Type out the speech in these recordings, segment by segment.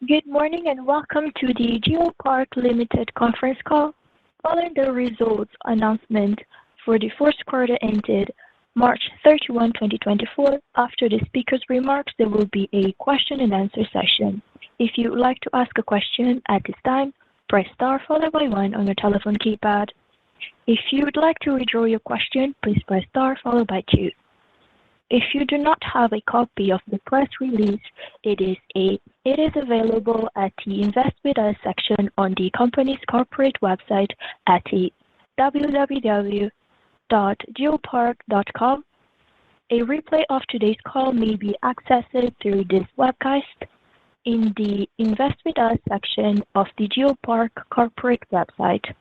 Good morning and welcome to the GeoPark Limited conference call. Following the results announcement for the first quarter ended March 31, 2024, after the speaker's remarks, there will be a question and answer session. If you would like to ask a question at this time, press star followed by 1 on your telephone keypad. If you would like to withdraw your question, please press star followed by 2. If you do not have a copy of the press release, it is available at the Invest With Us section on the company's corporate website at www.geopark.com. A replay of today's call may be accessed through this webcast in the Invest With Us section of the GeoPark corporate website.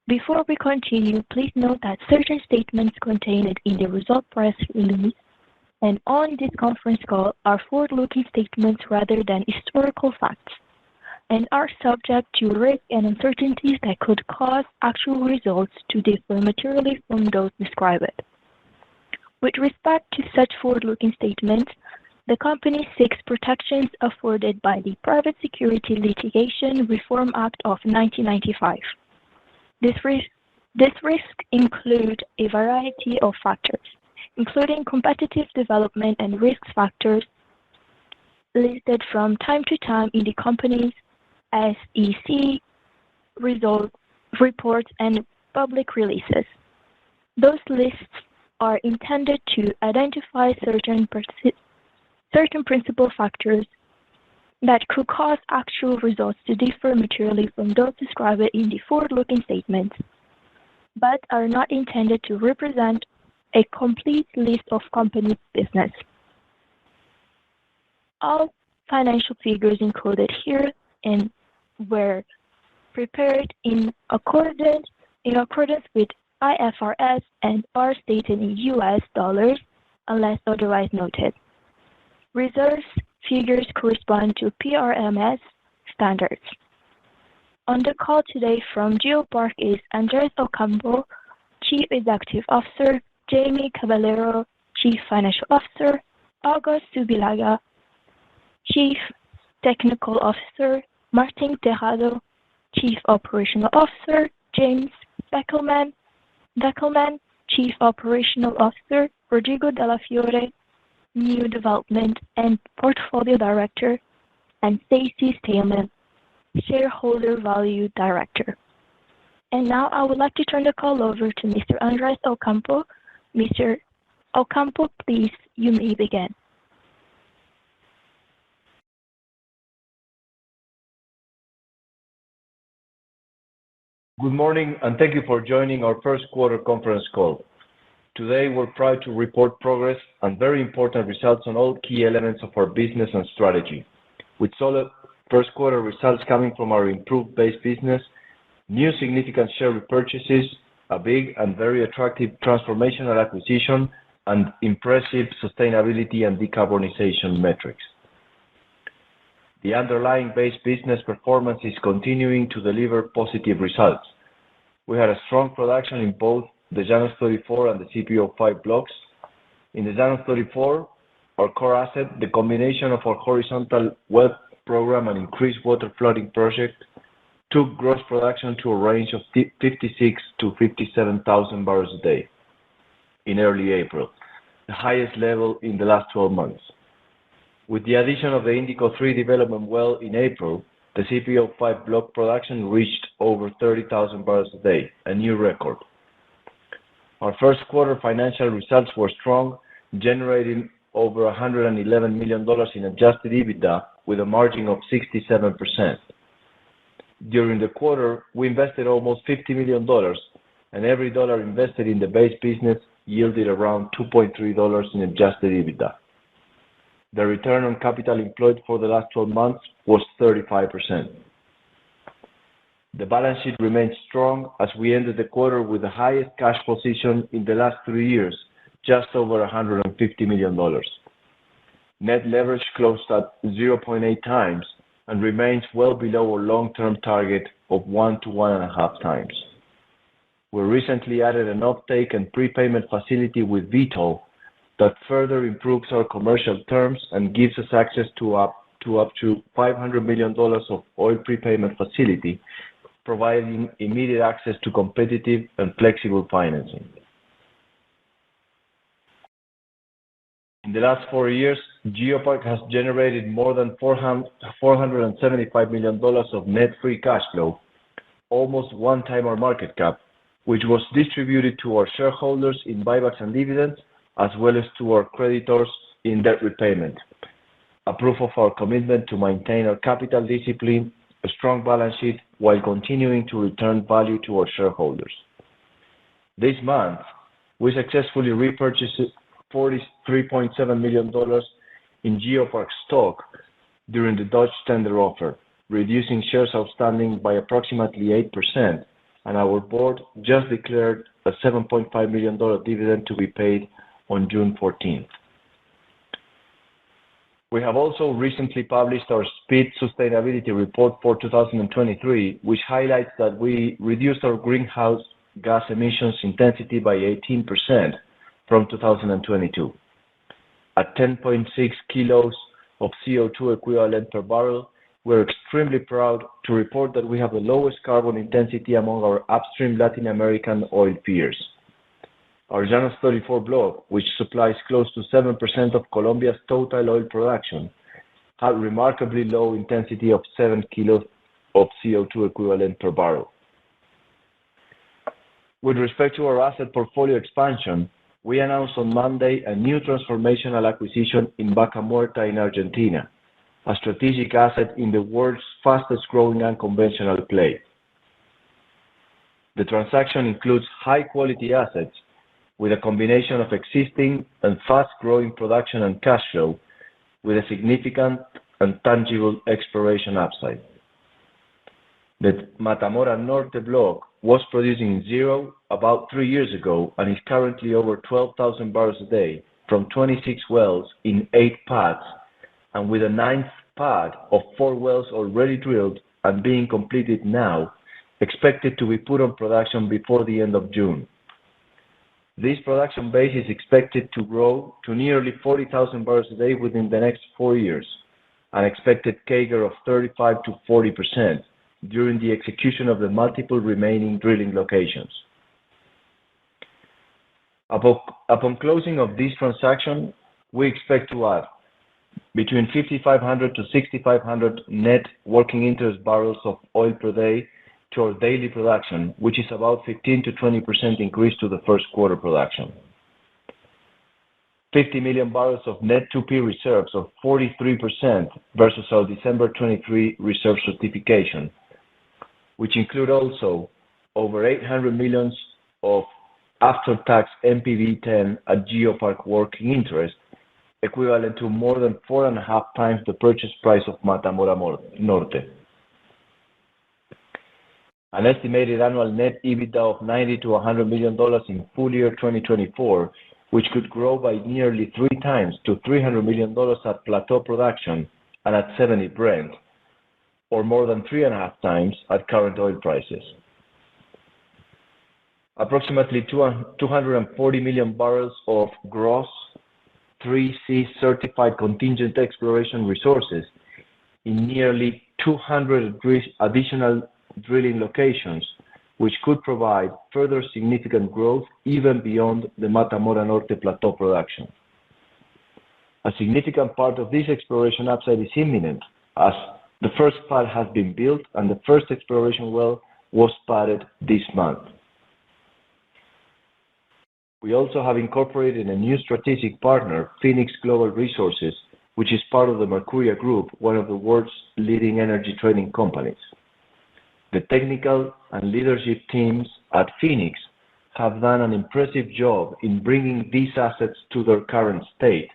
Before we continue, please note that certain statements contained in the result press release and on this conference call are forward-looking statements rather than historical facts, and are subject to risks and uncertainties that could cause actual results to differ materially from those described. With respect to such forward-looking statements, the company seeks protections afforded by the Private Securities Litigation Reform Act of 1995. This risk include a variety of factors, including competitive development and risk factors listed from time to time in the company's SEC results, reports, and public releases. Those lists are intended to identify certain principal factors that could cause actual results to differ materially from those described in the forward-looking statements, but are not intended to represent a complete list of company's business. All financial figures included here and were prepared in accordance with IFRS and are stated in US dollars unless otherwise noted. Reserves figures correspond to PRMS standards. On the call today from GeoPark is Andres Ocampo, Chief Executive Officer, Jamie Caballero, Chief Financial Officer, August Zubilaga, Chief Technical Officer, Martin Tejado, Chief Operational Officer, James Beckelman, Chief Operational Officer, Rodrigo Della Fiore, New Development and Portfolio Director, and Stacy Staleman, Shareholder Value Director. And now I would like to turn the call over to Mr. Andres Ocampo. Mr. Ocampo, please, you may begin. Good morning, and thank you for joining our first quarter conference call. Today, we're proud to report progress and very important results on all key elements of our business and strategy, with solid first quarter results coming from our improved base business, new significant share repurchases, a big and very attractive transformational acquisition, and impressive sustainability and decarbonization metrics. The underlying base business performance is continuing to deliver positive results. We had a strong production in both the Llanos 34 and the CPO-5 blocks. In the Llanos 34, our core asset, the combination of our horizontal well program and increased water flooding project, took gross production to a range of 56,000 to 57,000 barrels a day in early April, the highest level in the last 12 months. With the addition of the Indico 3 development well in April, the CPO-5 block production reached over 30,000 barrels a day, a new record. Our first quarter financial results were strong, generating over $111 million in adjusted EBITDA with a margin of 67%. During the quarter, we invested almost $50 million, and every dollar invested in the base business yielded around $2.3 in adjusted EBITDA. The return on capital employed for the last 12 months was 35%. The balance sheet remains strong as we ended the quarter with the highest cash position in the last 3 years, just over $150 million. Net leverage closed at 0.8 times and remains well below our long-term target of 1 to 1.5 times. We recently added an offtake and prepayment facility with Vitol that further improves our commercial terms and gives us access to up to up to $500 million of oil prepayment facility, providing immediate access to competitive and flexible financing. In the last 4 years, GeoPark has generated more than $475 million of net free cash flow, almost 1 time our market cap, which was distributed to our shareholders in buybacks and dividends, as well as to our creditors in debt repayment, a proof of our commitment to maintain our capital discipline, a strong balance sheet, while continuing to return value to our shareholders. This month, we successfully repurchased $43.7 million in GeoPark stock during the Dutch tender offer, reducing shares outstanding by approximately 8%, and our board just declared a $7.5 million dividend to be paid on June 14th. We have also recently published our SPEED Sustainability Report for 2023, which highlights that we reduced our greenhouse gas emissions intensity by 18% from 2022. At 10.6 kilos of CO2 equivalent per barrel, we're extremely proud to report that we have the lowest carbon intensity among our upstream Latin American oil peers. Our Llanos 34 block, which supplies close to 7% of Colombia's total oil production, had remarkably low intensity of 7 kilos of CO2 equivalent per barrel. With respect to our asset portfolio expansion, we announced on Monday a new transformational acquisition in Vaca Muerta in Argentina, a strategic asset in the world's fastest growing unconventional play. The transaction includes high-quality assets with a combination of existing and fast-growing production and cash flow, with a significant and tangible exploration upside. The Mata Mora Norte block was producing zero about 3 years ago and is currently over 12,000 barrels a day from 26 wells in 8 pads, and with a 9th pad of 4 wells already drilled and being completed now, expected to be put on production before the end of June. This production base is expected to grow to nearly 40,000 barrels a day within the next 4 years, an expected CAGR of 35 to 40% during the execution of the multiple remaining drilling locations. Upon closing of this transaction, we expect to add between 5,500 to 6,500 net working interest barrels of oil per day to our daily production, which is about 15 to 20% increase to the first quarter production. 50 million barrels of net 2P reserves of 43% versus our December 23 reserve certification, which include also over 800 millions of after-tax NPV10 at GeoPark working interest, equivalent to more than 4.5 times the purchase price of Mata Mora Norte. An estimated annual net EBITDA of $90 to $100 million in full year 2024, which could grow by nearly 3 times to $300 million at plateau production and at 70 Brent, or more than 3.5 times at current oil prices. Approximately 240 million barrels of gross 3C certified contingent exploration resources in nearly 200 additional drilling locations, which could provide further significant growth even beyond the Mata Mora Norte plateau production. A significant part of this exploration upside is imminent, as the first pad has been built and the first exploration well was spudded this month. We also have incorporated a new strategic partner, Phoenix Global Resources, which is part of the Mercuria Group, one of the world's leading energy trading companies. The technical and leadership teams at Phoenix have done an impressive job in bringing these assets to their current state,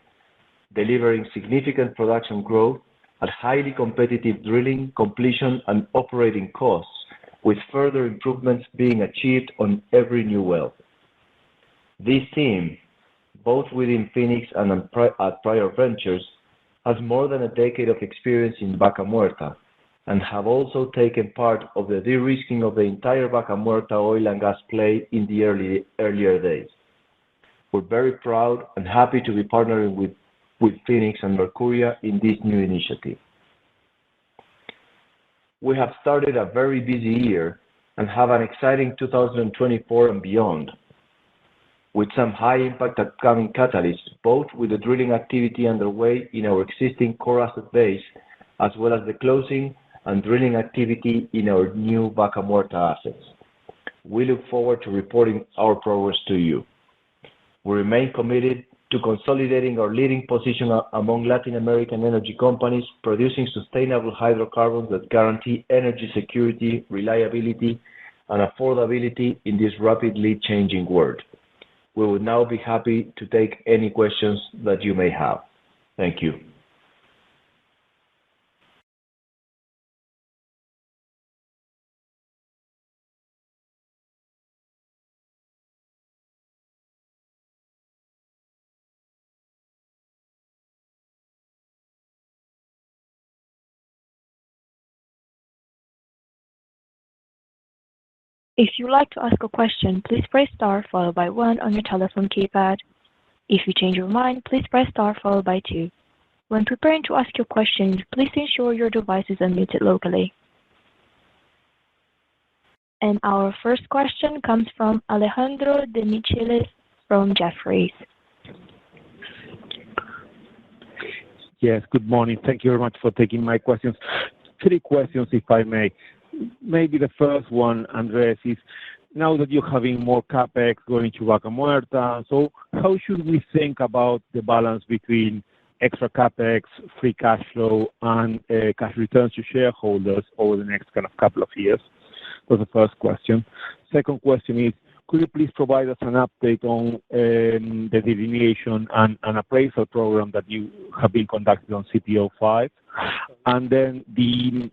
delivering significant production growth at highly competitive drilling, completion, and operating costs, with further improvements being achieved on every new well. This team, both within Phoenix and at prior ventures, has more than a decade of experience in Vaca Muerta, and have also taken part of the de-risking of the entire Vaca Muerta oil and gas play in the earlier days. We're very proud and happy to be partnering with Phoenix and Mercuria in this new initiative. We have started a very busy year and have an exciting 2024 and beyond, with some high-impact upcoming catalysts, both with the drilling activity underway in our existing core asset base, as well as the closing and drilling activity in our new Vaca Muerta assets. We look forward to reporting our progress to you. We remain committed to consolidating our leading position among Latin American energy companies producing sustainable hydrocarbons that guarantee energy security, reliability, and affordability in this rapidly changing world. We would now be happy to take any questions that you may have. Thank you. If you'd like to ask a question, please press star followed by 1 on your telephone keypad. If you change your mind, please press star followed by 2. When preparing to ask your questions, please ensure your device is unmuted locally. And our first question comes from Alejandro Demichelis from Jefferies. Yes, good morning. Thank you very much for taking my questions. 3 questions, if I may. Maybe the first one, Andres, is now that you're having more CapEx going to Vaca Muerta, so how should we think about the balance between extra CapEx, free cash flow, and cash returns to shareholders over the next kind of couple of years? That's the first question. Second question is, could you please provide us an update on the delineation and appraisal program that you have been conducting on CPO-5? And then the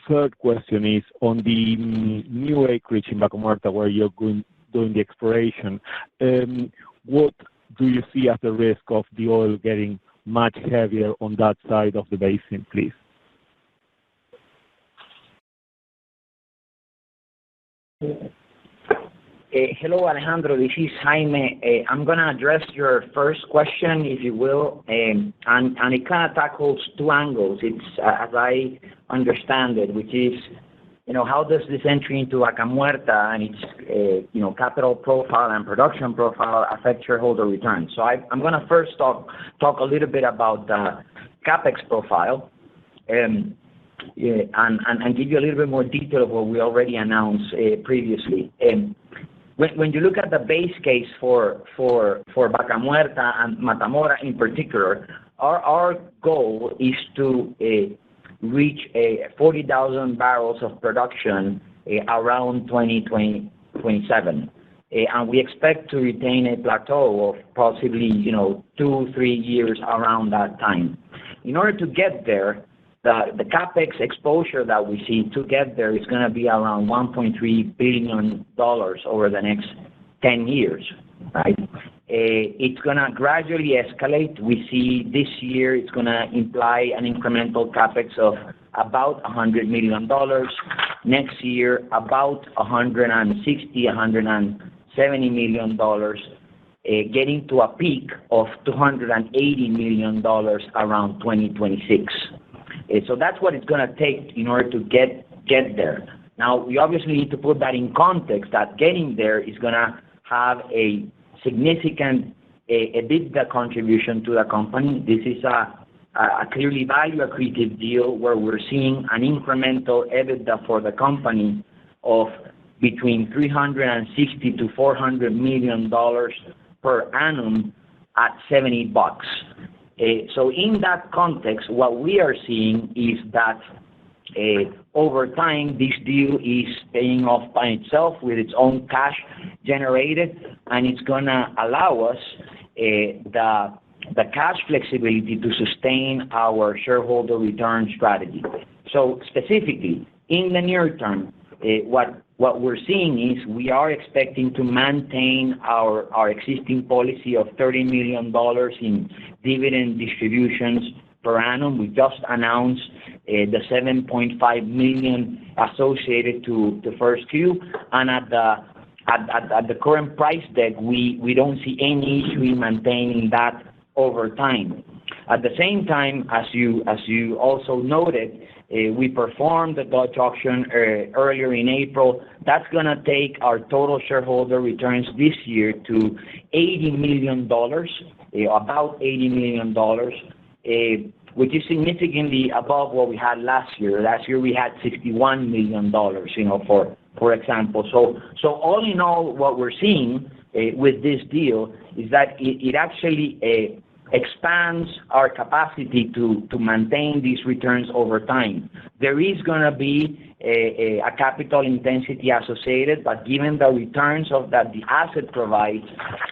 third question is on the new acreage in Vaca Muerta where you're doing the exploration. What do you see as the risk of the oil getting much heavier on that side of the basin, please? Hello, Alejandro. This is Jaime. I'm going to address your first question, if you will, and it kind of tackles 2 angles. It's, as I understand it, which is, how does this entry into Vaca Muerta and its, capital profile and production profile affect shareholder returns? So I'm going to first talk a little bit about the CapEx profile and give you a little bit more detail of what we already announced previously. When you look at the base case for Vaca Muerta and Mata Mora in particular, our goal is to reach 40,000 barrels of production around 2027. And we expect to retain a plateau of possibly, 2-3 years around that time. In order to get there, the CapEx exposure that we see to get there is going to be around $1.3 billion over the next 10 years, right? It's going to gradually escalate. We see this year it's going to imply an incremental CapEx of about $100 million. Next year, about $160-170 million, getting to a peak of $280 million around 2026. So that's what it's going to take in order to get there. Now, we obviously need to put that in context, that getting there is going to have a significant EBITDA contribution to the company. This is a clearly value accretive deal where we're seeing an incremental EBITDA for the company of between $360 to $400 million per annum at $70. So in that context, what we are seeing is that over time, this deal is paying off by itself with its own cash generated, and it's going to allow us the cash flexibility to sustain our shareholder return strategy. So specifically, in the near term, what we're seeing is we are expecting to maintain our existing policy of $30 million in dividend distributions per annum. We just announced the $7.5 million associated to the first Q, and at the current price deck, we don't see any issue in maintaining that over time. At the same time, as you also noted, we performed the Dutch auction earlier in April. That's going to take our total shareholder returns this year to $80 million, about $80 million, which is significantly above what we had last year. Last year we had $61 million, for example. So all in all, what we're seeing with this deal is that it actually expands our capacity to maintain these returns over time. There is going to be a capital intensity associated, but given the returns that the asset provides,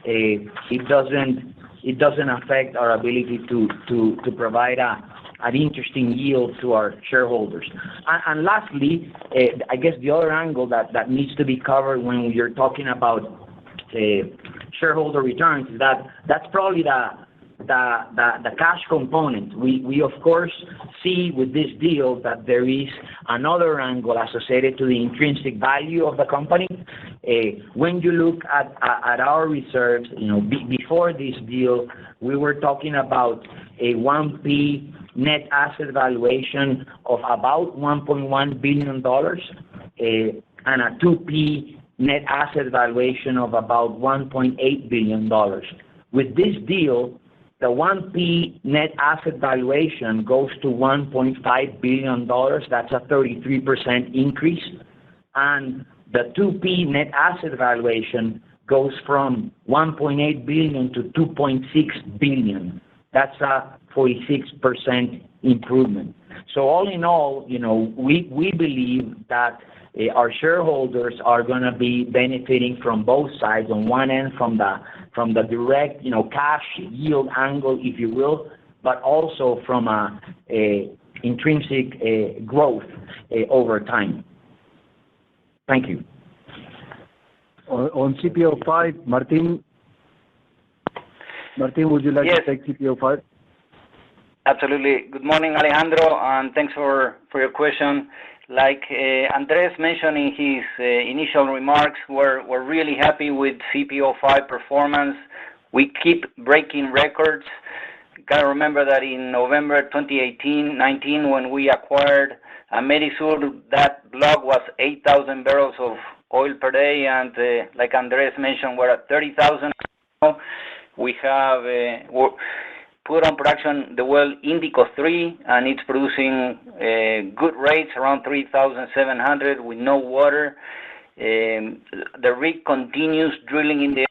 it doesn't affect our ability to provide an interesting yield to our shareholders. And lastly, I guess the other angle that needs to be covered when you're talking about shareholder returns is that's probably the cash component. We of course see with this deal that there is another angle associated to the intrinsic value of the company. When you look at our reserves, before this deal, we were talking about a 1P net asset valuation of about $1.1 billion and a 2P net asset valuation of about $1.8 billion. With this deal, the 1P net asset valuation goes to $1.5 billion. That's a 33% increase. And the 2P net asset valuation goes from $1.8 billion to $2.6 billion. That's a 46% improvement. So all in all, we believe that our shareholders are going to be benefiting from both sides. On one end, from the direct, cash yield angle, if you will, but also from a intrinsic growth over time. Thank you. On CPO-5, Martin, would you like to take CPO-5? Absolutely. Good morning, Alejandro, and thanks for your question. Like Andres mentioned in his initial remarks, we're really happy with CPO-5 performance. We keep breaking records. You gotta remember that in November 2018-19, when we acquired Amerisur, that block was 8,000 barrels of oil per day, and like Andres mentioned, we're at 30,000 now. We have put on production the well Indico 3, and it's producing good rates, around 3,700 with no water. The rig continues drilling in the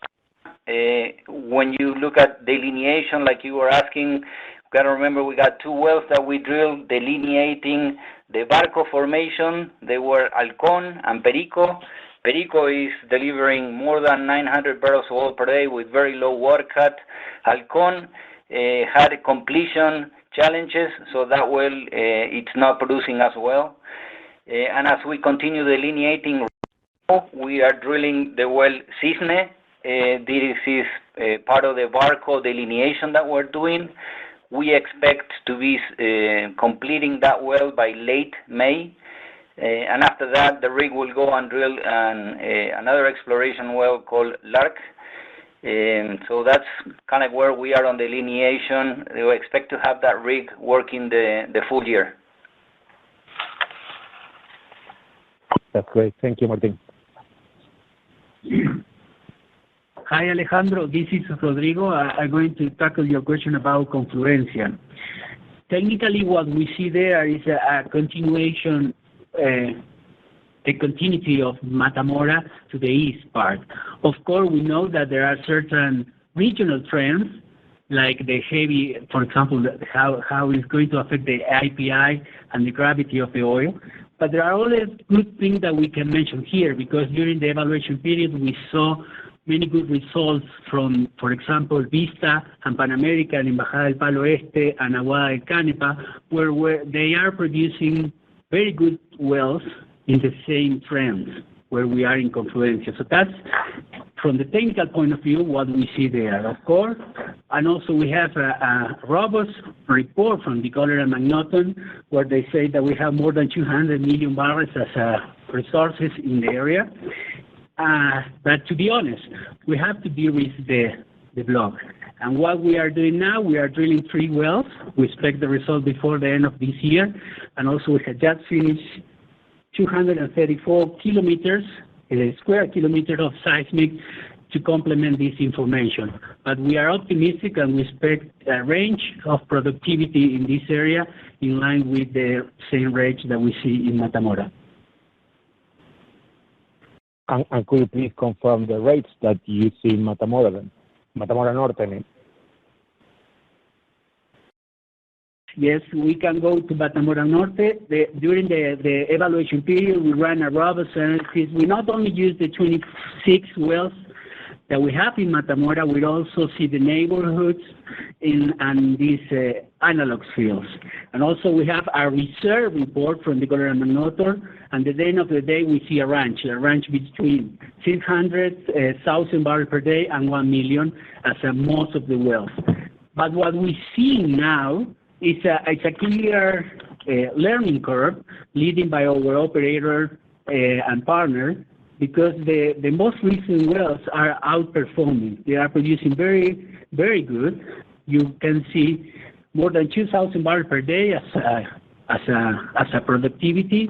area. When you look at delineation, like you were asking, you got to remember we got two wells that we drilled delineating the Barco formation. They were Halcon and Perico. Perico is delivering more than 900 barrels of oil per day with very low water cut. Halcon had completion challenges, so that well it's not producing as well. And as we continue delineating, we are drilling the well Cisne. This is part of the Barco delineation that we're doing. We expect to be completing that well by late May. And after that, the rig will go and drill another exploration well called Lark. So that's kind of where we are on delineation. We expect to have that rig working the full year. That's great. Thank you, Martin. Hi, Alejandro. This is Rodrigo. I'm going to tackle your question about Confluencia. Technically, what we see there is a continuation, the continuity of Matamora to the east part. Of course, we know that there are certain regional trends, like the heavy, for example, how it's going to affect the API and the gravity of the oil. But there are other good things that we can mention here, because during the evaluation period, we saw many good results from, for example, Vista and Pan American in Bajada del Palo Este and Aguada del Canepa, where they are producing very good wells in the same trends where we are in Confluencia. So that's, from the technical point of view, what we see there, of course. And also we have a robust report from DeGoller and McNaughton, where they say that we have more than 200 million barrels as resources in the area. But to be honest, we have to de-risk the block. And what we are doing now, we are drilling 3 wells. We expect the result before the end of this year. And also we have just finished 234 kilometers, square kilometers of seismic to complement this information. But we are optimistic and we expect a range of productivity in this area in line with the same range that we see in Mata-Mora. And could you please confirm the rates that you see in Mata-Mora then? Mata-Mora Norte, I mean. Yes, we can go to Mata-Mora Norte. During the evaluation period, we ran a robust analysis. We not only use the 26 wells that we have in Mata-Mora, we also see the neighborhoods and these analog fields. And also we have a reserve report from the government, and at the end of the day, we see a range between 600,000 barrels per day and 1 million as most of the wells. But what we see now is a clear learning curve leading by our operator and partner, because the most recent wells are outperforming. They are producing very, very good. You can see more than 2,000 barrels per day as a productivity.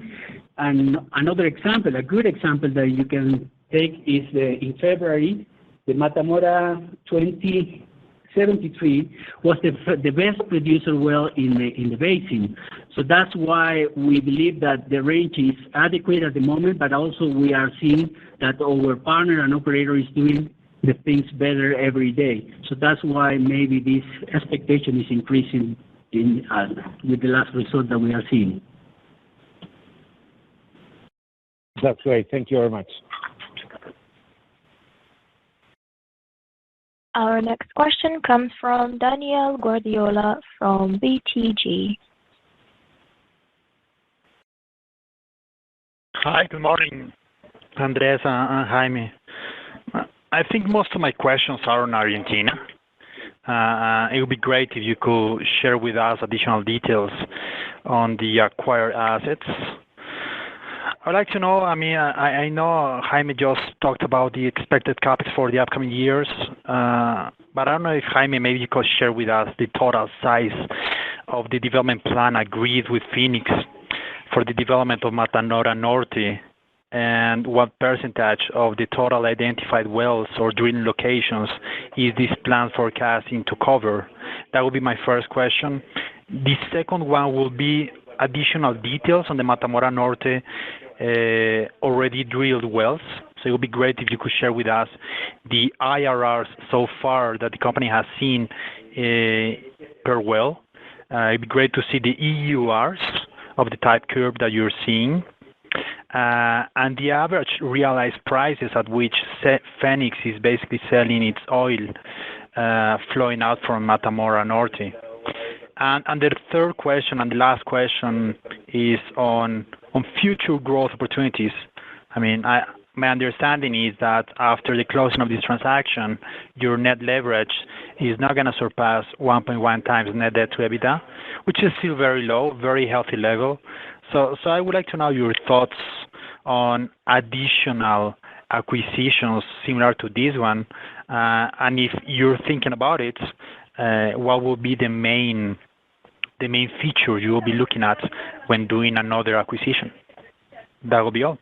And another example, a good example that you can take is in February, the Mata-Mora 2073 was the best producer well in the basin. So that's why we believe that the range is adequate at the moment, but also we are seeing that our partner and operator is doing the things better every day. So that's why maybe this expectation is increasing with the last result that we are seeing. That's great. Thank you very much. Our next question comes from Daniel Guardiola from BTG. Hi, good morning, Andres and Jaime. I think most of my questions are on Argentina. It would be great if you could share with us additional details on the acquired assets. I'd like to know, I know Jaime just talked about the expected capex for the upcoming years, but I don't know if Jaime, maybe you could share with us the total size of the development plan agreed with Phoenix for the development of Mata-Mora Norte, and what percentage of the total identified wells or drilling locations is this plan forecasting to cover? That would be my first question. The second one will be additional details on the Mata-Mora Norte already drilled wells. So it would be great if you could share with us the IRRs so far that the company has seen per well. It'd be great to see the EURs of the type curve that you're seeing, and the average realized prices at which Phoenix is basically selling its oil flowing out from Mata-Mora Norte. And the third question and the last question is on future growth opportunities. My understanding is that after the closing of this transaction, your net leverage is not going to surpass 1.1 times net debt to EBITDA, which is still very low, very healthy level. So I would like to know your thoughts on additional acquisitions similar to this one, and if you're thinking about it, what will be the main feature you will be looking at when doing another acquisition? That will be all.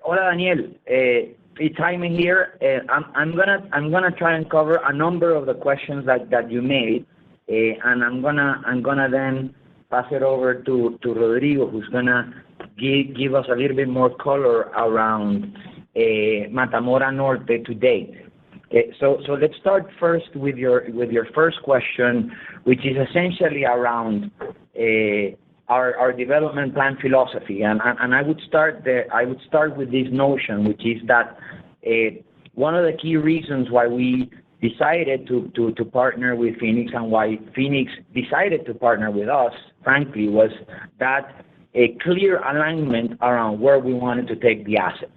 Hola, Daniel. It's Jaime here. I'm gonna try and cover a number of the questions that you made, and I'm gonna then pass it over to Rodrigo, who's gonna give us a little bit more color around Mata-Mora Norte to date. So let's start first with your first question, which is essentially around our development plan philosophy, and I would start there. I would start with this notion, which is that one of the key reasons why we decided to partner with Phoenix and why Phoenix decided to partner with us, frankly, was that a clear alignment around where we wanted to take the asset,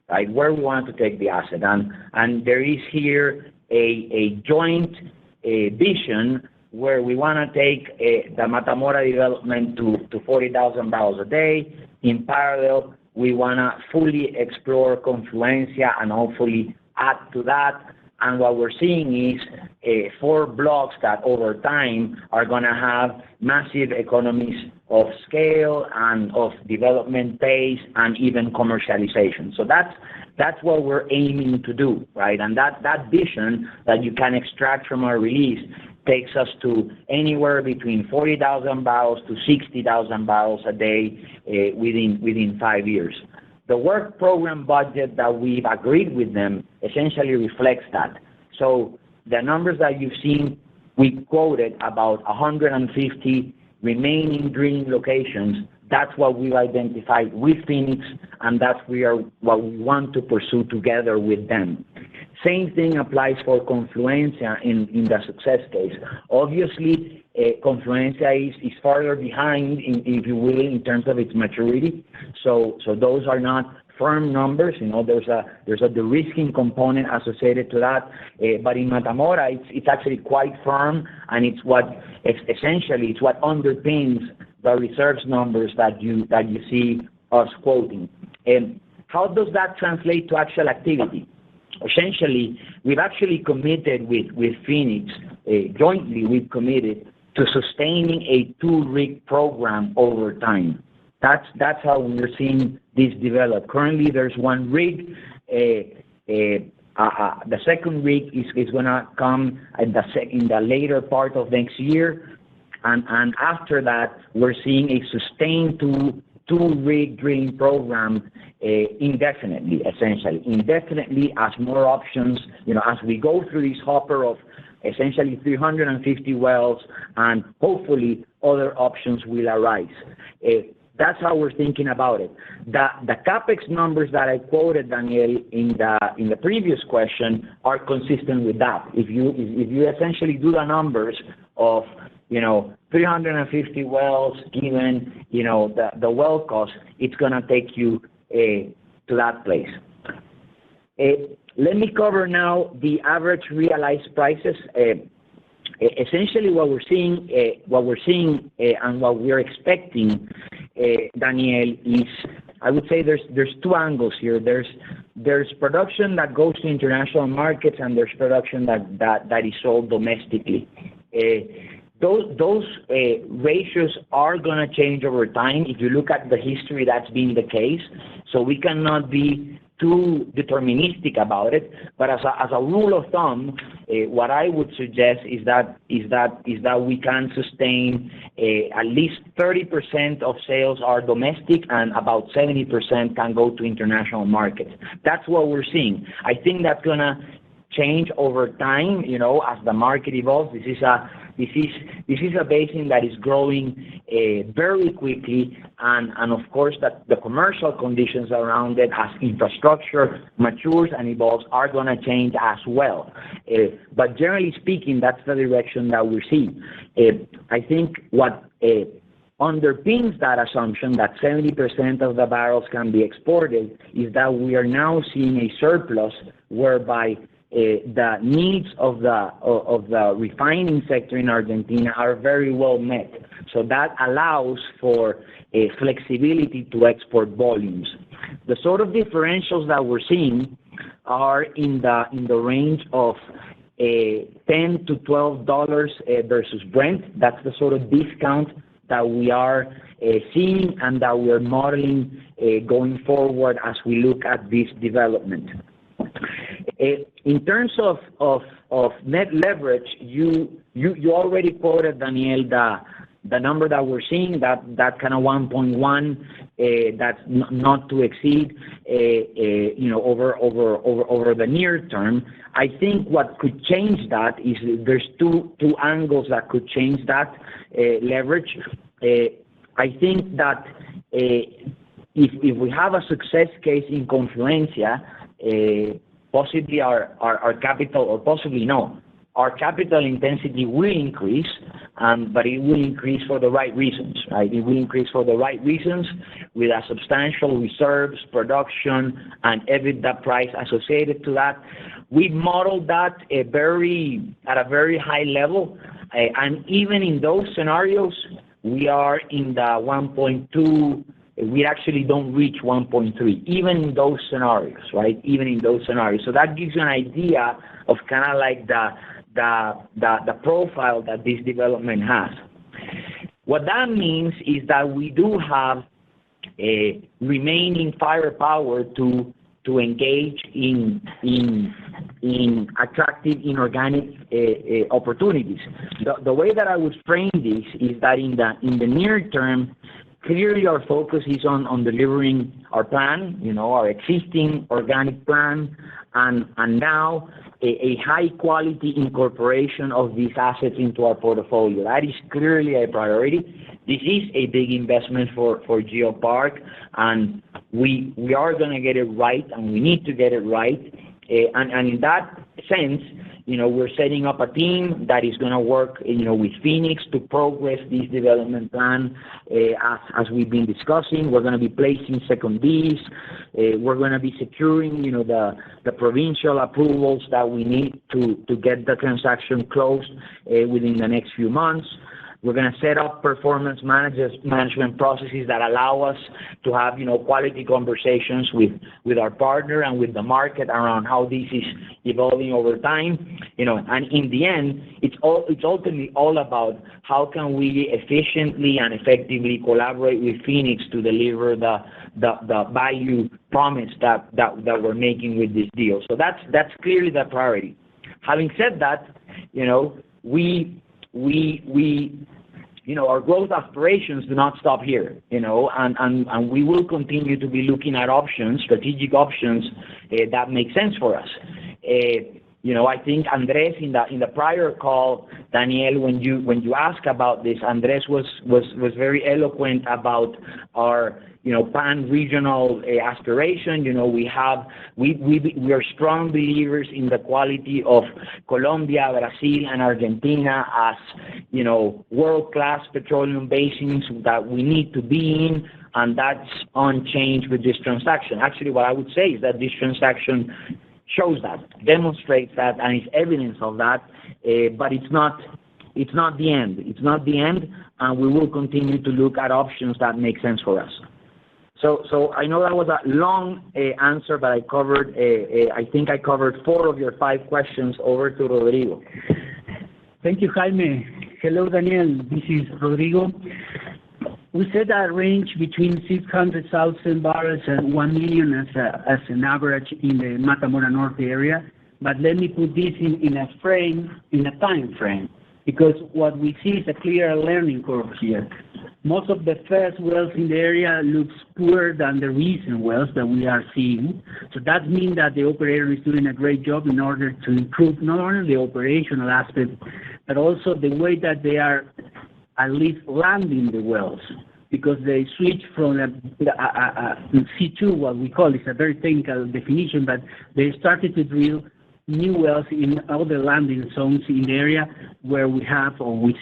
right? Where we wanted to take the asset, and there is here a joint vision where we want to take the Mata-Mora development to 40,000 barrels a day. In parallel, we want to fully explore Confluencia and hopefully add to that. And what we're seeing is 4 blocks that over time are going to have massive economies of scale and of development pace and even commercialization. So that's what we're aiming to do, right? And that vision that you can extract from our release takes us to anywhere between 40,000 barrels to 60,000 barrels a day within 5 years. The work program budget that we've agreed with them essentially reflects that. So the numbers that you've seen, we quoted about 150 remaining drilling locations. That's what we've identified with Phoenix, and that's what we want to pursue together with them. Same thing applies for Confluencia in the success case. Obviously, Confluencia is farther behind, if you will, in terms of its maturity. So those are not firm numbers. There's a de-risking component associated to that. But in Mata-Mora, it's actually quite firm, and it's what underpins the reserves numbers that you see us quoting. And how does that translate to actual activity? Essentially, we've actually committed with Phoenix, jointly we've committed to sustaining a 2-rig program over time. That's how we're seeing this develop. Currently, there's 1 rig. The second rig is going to come in the later part of next year. And after that, we're seeing a sustained 2-rig drilling program indefinitely, essentially. Indefinitely as more options, as we go through this hopper of essentially 350 wells, and hopefully other options will arise. That's how we're thinking about it. The capex numbers that I quoted, Daniel, in the previous question are consistent with that. If you essentially do the numbers of 350 wells given the well cost, it's going to take you to that place. Let me cover now the average realized prices. Essentially, what we're seeing and what we're expecting, Daniel, is, I would say there's 2 angles here. There's production that goes to international markets, and there's production that is sold domestically. Those ratios are going to change over time. If you look at the history, that's been the case. So we cannot be too deterministic about it. But as a rule of thumb, what I would suggest is that we can sustain at least 30% of sales are domestic, and about 70% can go to international markets. That's what we're seeing. I think that's going to change over time, as the market evolves. This is a basin that is growing very quickly, and of course that the commercial conditions around it, as infrastructure matures and evolves, are going to change as well. But generally speaking, that's the direction that we're seeing. I think what underpins that assumption that 70% of the barrels can be exported is that we are now seeing a surplus whereby the needs of the refining sector in Argentina are very well met. So that allows for a flexibility to export volumes. The sort of differentials that we're seeing are in the range of $10 to $12 versus Brent. That's the sort of discount that we are seeing and that we're modeling going forward as we look at this development. In terms of net leverage, you already quoted, Daniel, the number that we're seeing, that kind of 1.1, that's not to exceed, over the near term. I think what could change that is there's two angles that could change that leverage. I think that if we have a success case in Confluencia, possibly our capital, or possibly no, our capital intensity will increase, but it will increase for the right reasons, right? It will increase for the right reasons with a substantial reserves, production, and EBITDA price associated to that. We modeled that at a very high level, and even in those scenarios, we are in the 1.2 we actually don't reach 1.3, even in those scenarios, right? Even in those scenarios. So that gives you an idea of kind of like the profile that this development has. What that means is that we do have a remaining firepower to engage in attractive inorganic opportunities. The way that I would frame this is that in the near term, clearly our focus is on delivering our plan, our existing organic plan, and now a high quality incorporation of these assets into our portfolio. That is clearly a priority. This is a big investment for GeoPark, and we are going to get it right, and we need to get it right. And in that sense, we're setting up a team that is going to work, with Phoenix to progress this development plan. As we've been discussing, we're going to be placing secondees. We're going to be securing, the provincial approvals that we need to get the transaction closed within the next few months. We're going to set up performance management processes that allow us to have, quality conversations with our partner and with the market around how this is evolving over time. And in the end, it's ultimately all about how can we efficiently and effectively collaborate with Phoenix to deliver the value promise that we're making with this deal. So that's clearly the priority. Having said that, our growth aspirations do not stop here, and we will continue to be looking at options, strategic options that make sense for us. I think Andres in the prior call, Daniel, when you asked about this, Andres was very eloquent about our pan-regional aspiration. We are strong believers in the quality of Colombia, Brazil, and Argentina as world-class petroleum basins that we need to be in, and that's unchanged with this transaction. Actually, what I would say is that this transaction shows that, demonstrates that, and is evidence of that. But it's not the end. It's not the end, and we will continue to look at options that make sense for us. So I know that was a long answer, but I think I covered 4 of your 5 questions. Over to Rodrigo. Thank you, Jaime. Hello, Daniel. This is Rodrigo. We set a range between 600,000 barrels and 1 million as an average in the Mata-Mora Norte area. But let me put this in a time frame, because what we see is a clear learning curve here. Most of the first wells in the area looks poorer than the recent wells that we are seeing. So that means that the operator is doing a great job in order to improve not only the operational aspect, but also the way that they are at least landing the wells, because they switch from a C2, what we call, it's a very technical definition, but they started to drill new wells in all the landing zones in the area where we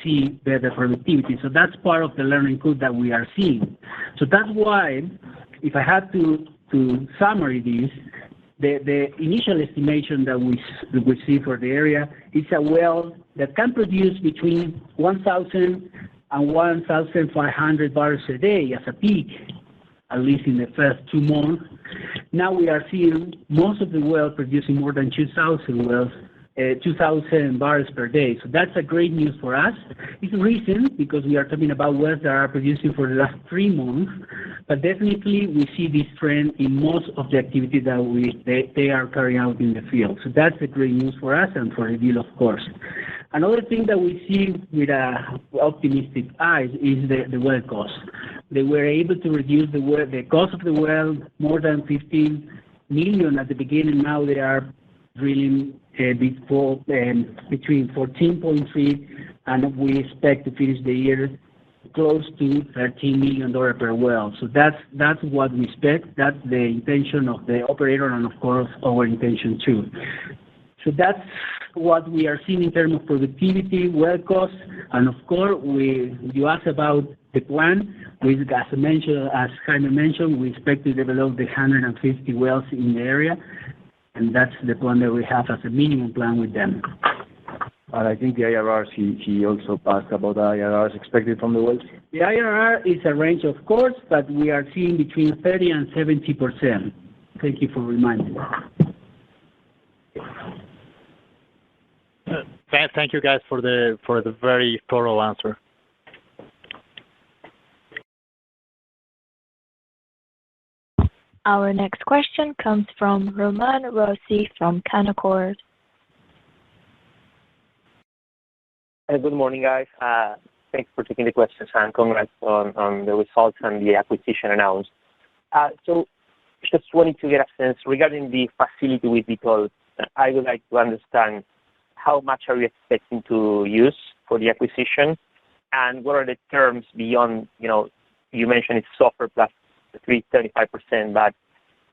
see better productivity. So that's part of the learning curve that we are seeing. So that's why, if I had to summary this, the initial estimation that we see for the area is a well that can produce between 1,000 and 1,500 barrels a day as a peak, at least in the first 2 months. Now we are seeing most of the wells producing more than 2,000 barrels per day. So that's a great news for us. It's recent because we are talking about wells that are producing for the last 3 months, but definitely we see this trend in most of the activity that they are carrying out in the field. So that's a great news for us and for the deal, of course. Another thing that we see with optimistic eyes is the well cost. They were able to reduce the cost of the well more than 15 million at the beginning. Now they are drilling between 14.3, and we expect to finish the year close to $13 million per well. So that's what we expect. That's the intention of the operator, and of course our intention too. So that's what we are seeing in terms of productivity, well cost, and of course you asked about the plan. As Jaime mentioned, we expect to develop the 150 wells in the area, and that's the plan that we have as a minimum plan with them. And I think the IRRs, he also asked about the IRRs expected from the wells. The IRR is a range, of course, but we are seeing between 30 and 70%. Thank you for reminding me. Thank you guys for the very thorough answer. Our next question comes from Roman Rossi from Canaccord. Good morning, guys. Thanks for taking the questions and congrats on the results and the acquisition announced. So just wanted to get a sense regarding the facility with Vitol. I would like to understand how much are you expecting to use for the acquisition, and what are the terms beyond, you mentioned it's SOFR plus 3.35%, but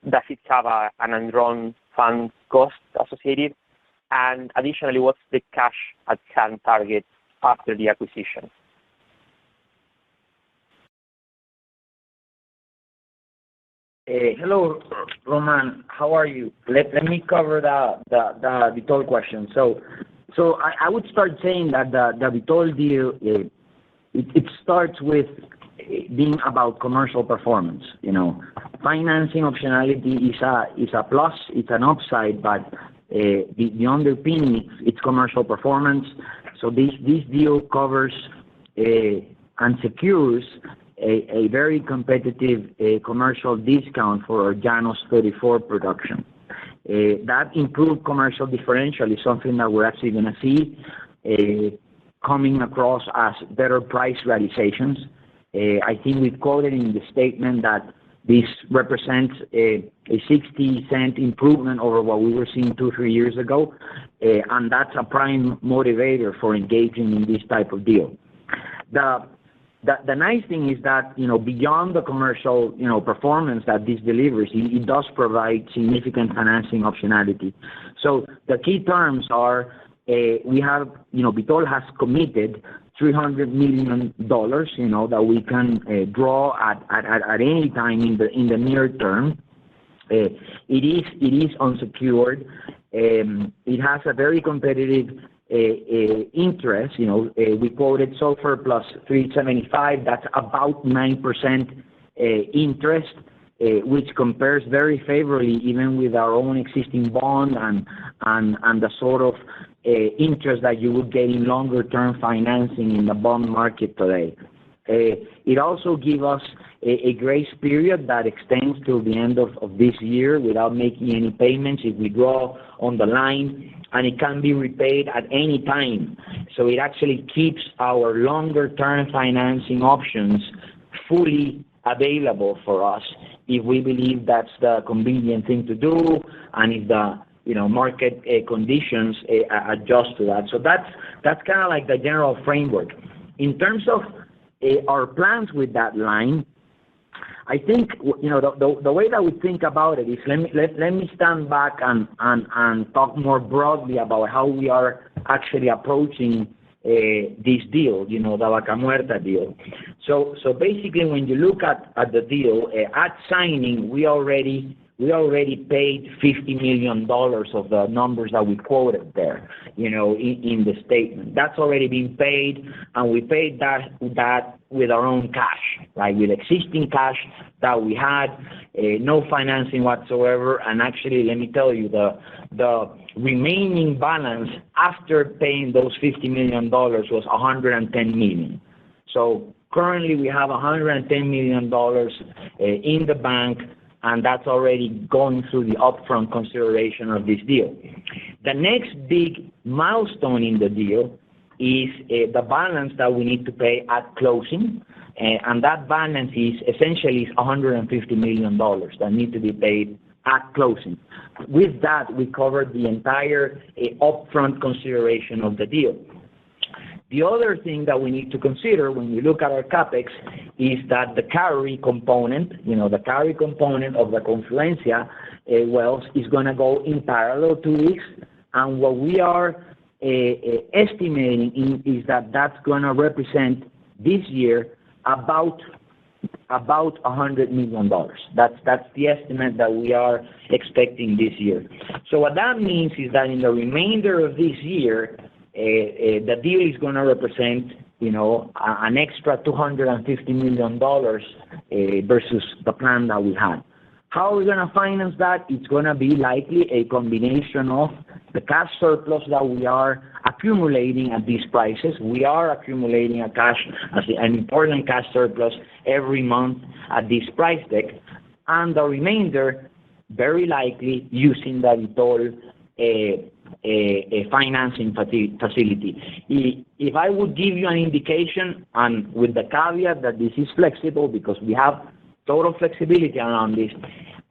does it have an undrawn fund cost associated? And additionally, what's the cash at hand target after the acquisition? Hello, Roman. How are you? Let me cover the Vitol question. So I would start saying that the Vitol deal it starts with being about commercial performance. Financing optionality is a plus, it's an upside, but the underpinning it's commercial performance. So this deal covers and secures a very competitive commercial discount for our Llanos 34 production. That improved commercial differential is something that we're actually going to see coming across as better price realizations. I think we quoted in the statement that this represents a 60-cent improvement over what we were seeing 2-3 years ago, and that's a prime motivator for engaging in this type of deal. The nice thing is that, beyond the commercial, performance that this delivers, it does provide significant financing optionality. So the key terms are, we have, Vitol has committed $300 million, that we can draw at any time in the near term. It is unsecured. It has a very competitive interest. We quoted SOFR plus 3.75. That's about 9% interest, which compares very favorably even with our own existing bond and the sort of interest that you would get in longer-term financing in the bond market today. It also gives us a grace period that extends till the end of this year without making any payments if we draw on the line, and it can be repaid at any time. So it actually keeps our longer-term financing options fully available for us if we believe that's the convenient thing to do, and if the market conditions adjust to that. So that's kind of like the general framework. In terms of our plans with that line, I think the way that we think about it is let me stand back and talk more broadly about how we are actually approaching this deal, the Vaca Muerta deal. So basically, when you look at the deal at signing, we already paid $50 million of the numbers that we quoted there, in the statement. That's already been paid, and we paid that with our own cash, right? With existing cash that we had, no financing whatsoever. And actually, let me tell you, the remaining balance after paying those $50 million was $110 million. So currently, we have $110 million in the bank, and that's already going through the upfront consideration of this deal. The next big milestone in the deal is the balance that we need to pay at closing, and that balance is essentially $150 million that need to be paid at closing. With that, we covered the entire upfront consideration of the deal. The other thing that we need to consider when we look at our capex is that the carry component, the carry component of the Confluencia wells is going to go in parallel to this, and what we are estimating is that that's going to represent this year about $100 million. That's the estimate that we are expecting this year. So what that means is that in the remainder of this year, the deal is going to represent, an extra $250 million versus the plan that we had. How are we going to finance that? It's going to be likely a combination of the cash surplus that we are accumulating at these prices. We are accumulating an important cash surplus every month at this price deck, and the remainder, very likely, using the Vitol a financing facility. If I would give you an indication, and with the caveat that this is flexible because we have total flexibility around this,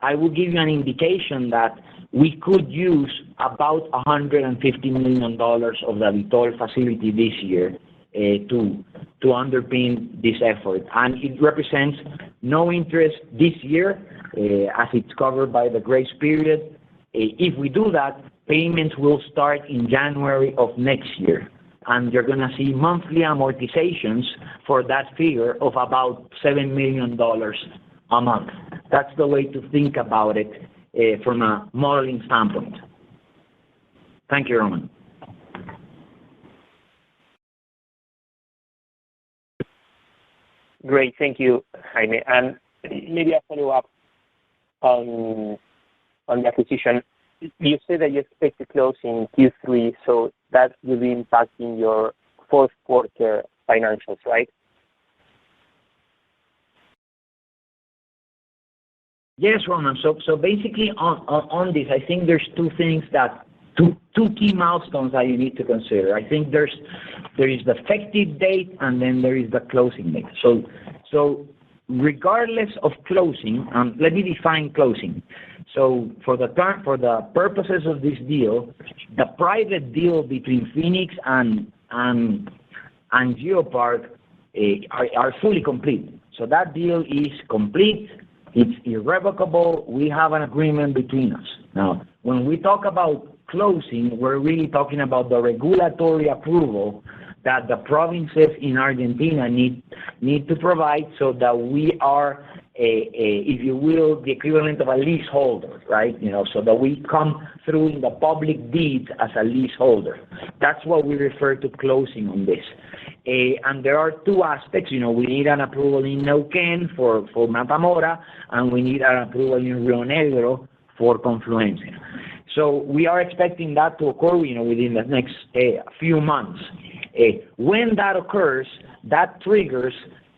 I will give you an indication that we could use about $150 million of the Vitol facility this year to underpin this effort. And it represents no interest this year as it's covered by the grace period. If we do that, payments will start in January of next year. And you're going to see monthly amortizations for that figure of about $7 million a month. That's the way to think about it from a modeling standpoint. Thank you, Roman. Great, thank you, Jaime. And maybe a follow-up on the acquisition. You said that you expect to close in Q3, so that will be impacting your fourth quarter financials, right? Yes, Roman. So basically on this, I think there's two key milestones that you need to consider. I think there is the effective date and then there is the closing date. So regardless of closing, let me define closing. So for the purposes of this deal, the private deal between Phoenix and GeoPark are fully complete. So that deal is complete. It's irrevocable. We have an agreement between us. Now, when we talk about closing, we're really talking about the regulatory approval that the provinces in Argentina need to provide so that we are, if you will, the equivalent of a leaseholder, right? So that we come through in the public deeds as a leaseholder. That's what we refer to closing on this. And there are two aspects. We need an approval in Neuquén for Matamora, and we need an approval in Rio Negro for Confluencia. So we are expecting that to occur, within the next few months. When that occurs, that triggers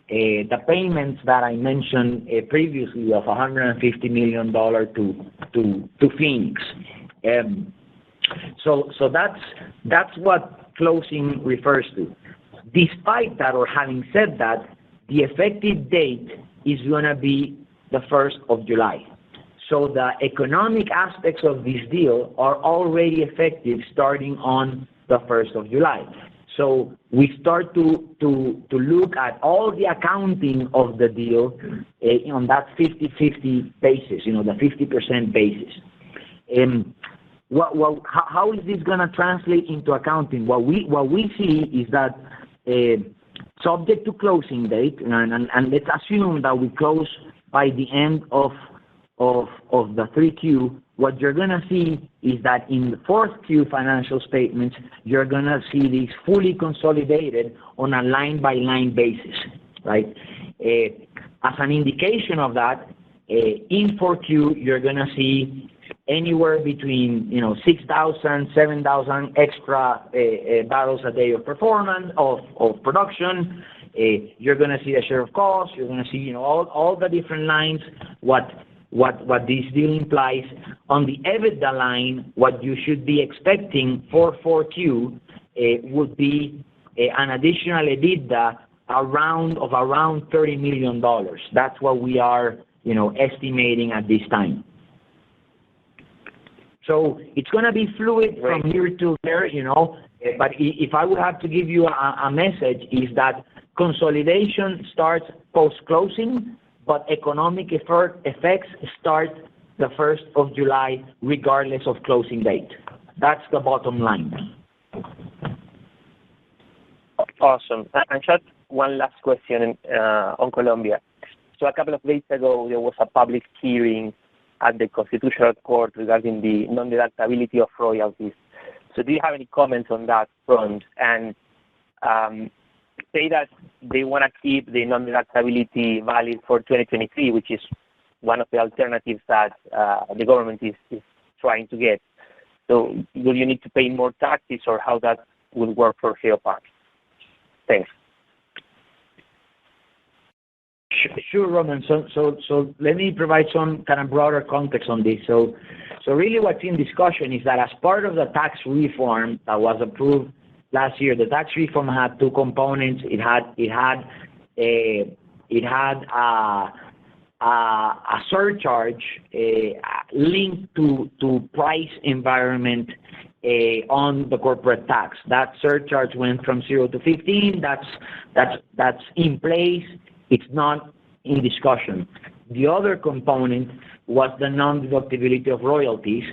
the payments that I mentioned previously of $150 million to Phoenix. So that's what closing refers to. Despite that, or having said that, the effective date is going to be the 1st of July. So the economic aspects of this deal are already effective starting on the 1st of July. So we start to look at all the accounting of the deal on that 50-50 basis, the 50% basis. How is this going to translate into accounting? What we see is that subject to closing date, and let's assume that we close by the end of the 3Q, what you're going to see is that in the 4Q financial statements, you're going to see these fully consolidated on a line-by-line basis, right? As an indication of that, in 4Q, you're going to see anywhere between 6,000, 7,000 extra barrels a day of performance, of production. You're going to see a share of cost. You're going to see all the different lines, what this deal implies. On the EBITDA line, what you should be expecting for 4Q would be an additional EBITDA around $30 million. That's what we are estimating at this time. So it's going to be fluid from here to there, but if I would have to give you a message, is that consolidation starts post-closing, but economic effects start the 1st of July, regardless of closing date. That's the bottom line. Awesome. And just one last question on Colombia. So a couple of days ago, there was a public hearing at the Constitutional Court regarding the non-deductibility of royalties. So do you have any comments on that front? And say that they want to keep the non-deductibility valid for 2023, which is one of the alternatives that the government is trying to get. So will you need to pay more taxes, or how that will work for GeoPark? Thanks. Sure, Roman. So let me provide some kind of broader context on this. So really what's in discussion is that as part of the tax reform that was approved last year, the tax reform had two components. It had a surcharge linked to price environment on the corporate tax. That surcharge went from 0 to 15. That's in place. It's not in discussion. The other component was the non-deductibility of royalties,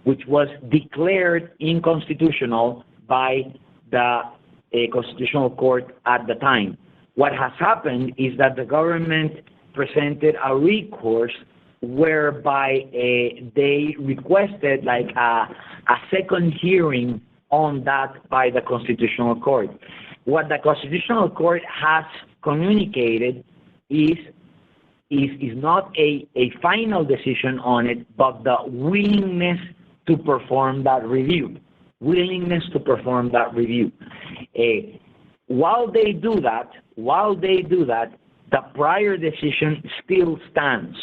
which was declared unconstitutional by the Constitutional Court at the time. What has happened is that the government presented a recourse whereby they requested like a second hearing on that by the Constitutional Court. What the Constitutional Court has communicated is not a final decision on it, but the willingness to perform that review. While they do that, the prior decision still stands.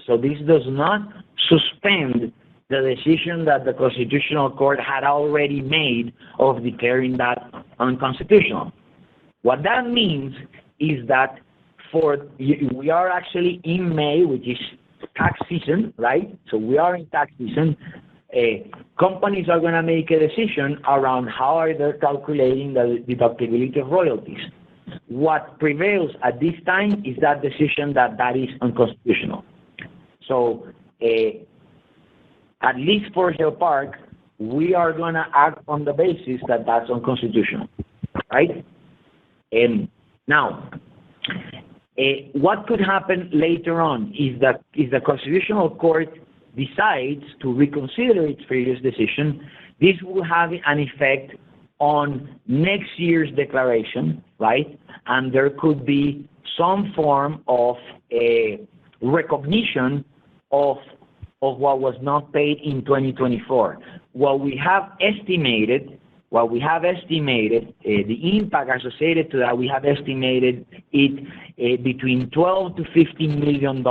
So this does not suspend the decision that the Constitutional Court had already made of declaring that unconstitutional. What that means is that we are actually in May, which is tax season, right? So we are in tax season. Companies are going to make a decision around how are they calculating the deductibility of royalties. What prevails at this time is that decision that is unconstitutional. So at least for GeoPark, we are going to act on the basis that that's unconstitutional, right? Now, what could happen later on is that if the Constitutional Court decides to reconsider its previous decision, this will have an effect on next year's declaration, right? And there could be some form of a recognition of what was not paid in 2024. What we have estimated, the impact associated to that, we have estimated it between $12 to $15 million.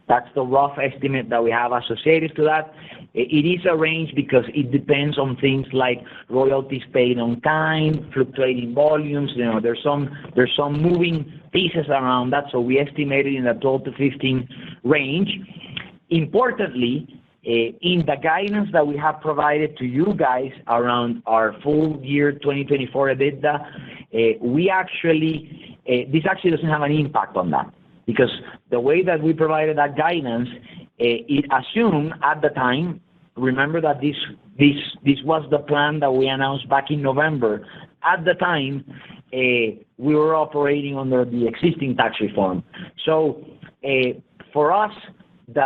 That's the rough estimate that we have associated to that. It is a range because it depends on things like royalties paid on time, fluctuating volumes. You know, there's some moving pieces around that. So we estimated in the 12 to 15 range. Importantly, in the guidance that we have provided to you guys around our full year 2024 EBITDA, we actually this actually doesn't have an impact on that, because the way that we provided that guidance, it assumed at the time, remember that this was the plan that we announced back in November. At the time, we were operating under the existing tax reform. So for us, this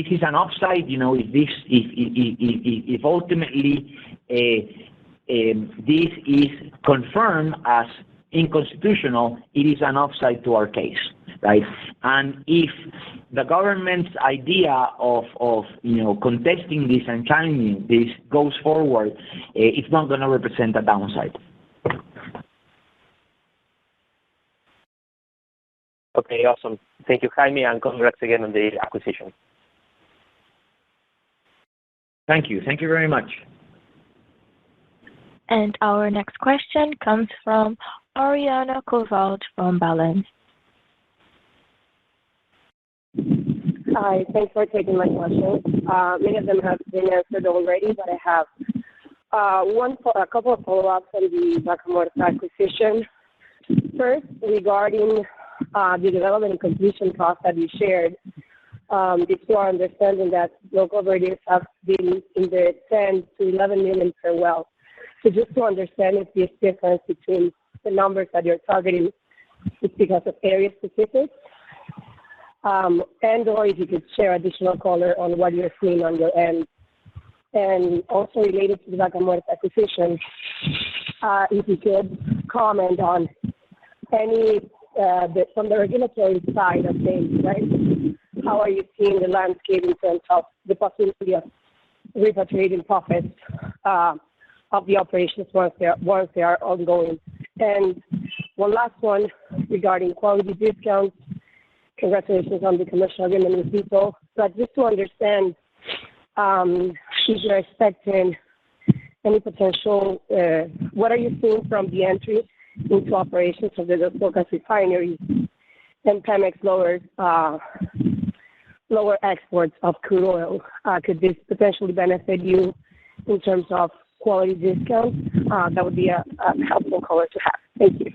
is an upside. You know, if ultimately this is confirmed as unconstitutional, it is an upside to our case, right? And if the government's idea of contesting this and challenging this goes forward, it's not going to represent a downside. Okay, awesome. Thank you, Jaime, and congrats again on the acquisition. Thank you. Thank you very much. And our next question comes from Ariana Koval from Balance. Hi, thanks for taking my questions. Many of them have been answered already, but I have a couple of follow-ups on the Vaca Muerta acquisition. First, regarding the development and completion cost that you shared, it's our understanding that local authorities have been in the 10 to 11 million per well. So just to understand if this difference between the numbers that you're targeting is because of area specifics, and or if you could share additional color on what you're seeing on your end And also related to the Vaca Muerta acquisition, if you could comment on any, from the regulatory side of things, right? How are you seeing the landscape in terms of the possibility of repatriating profits of the operations once they are ongoing? And one last one regarding quality discounts. Congratulations on the commercial agreement with Vito. But just to understand, if you're expecting any potential, what are you seeing from the entry into operations of the Dos Bocas refineries and Pemex lower exports of crude oil? Could this potentially benefit you in terms of quality discounts? That would be a helpful color to have. Thank you.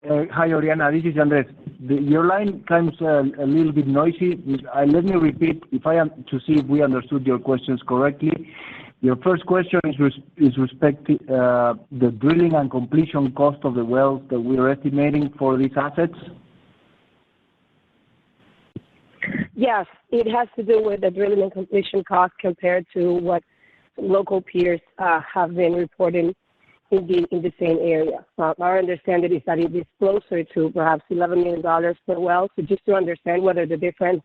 Hi, Oriana. This is Andres. Your line comes a little bit noisy. Let me repeat to see if we understood your questions correctly. Your first question is respecting the drilling and completion cost of the wells that we are estimating for these assets? Yes, it has to do with the drilling and completion cost compared to what local peers have been reporting in the same area. Our understanding is that it is closer to perhaps $11 million per well. So just to understand whether the difference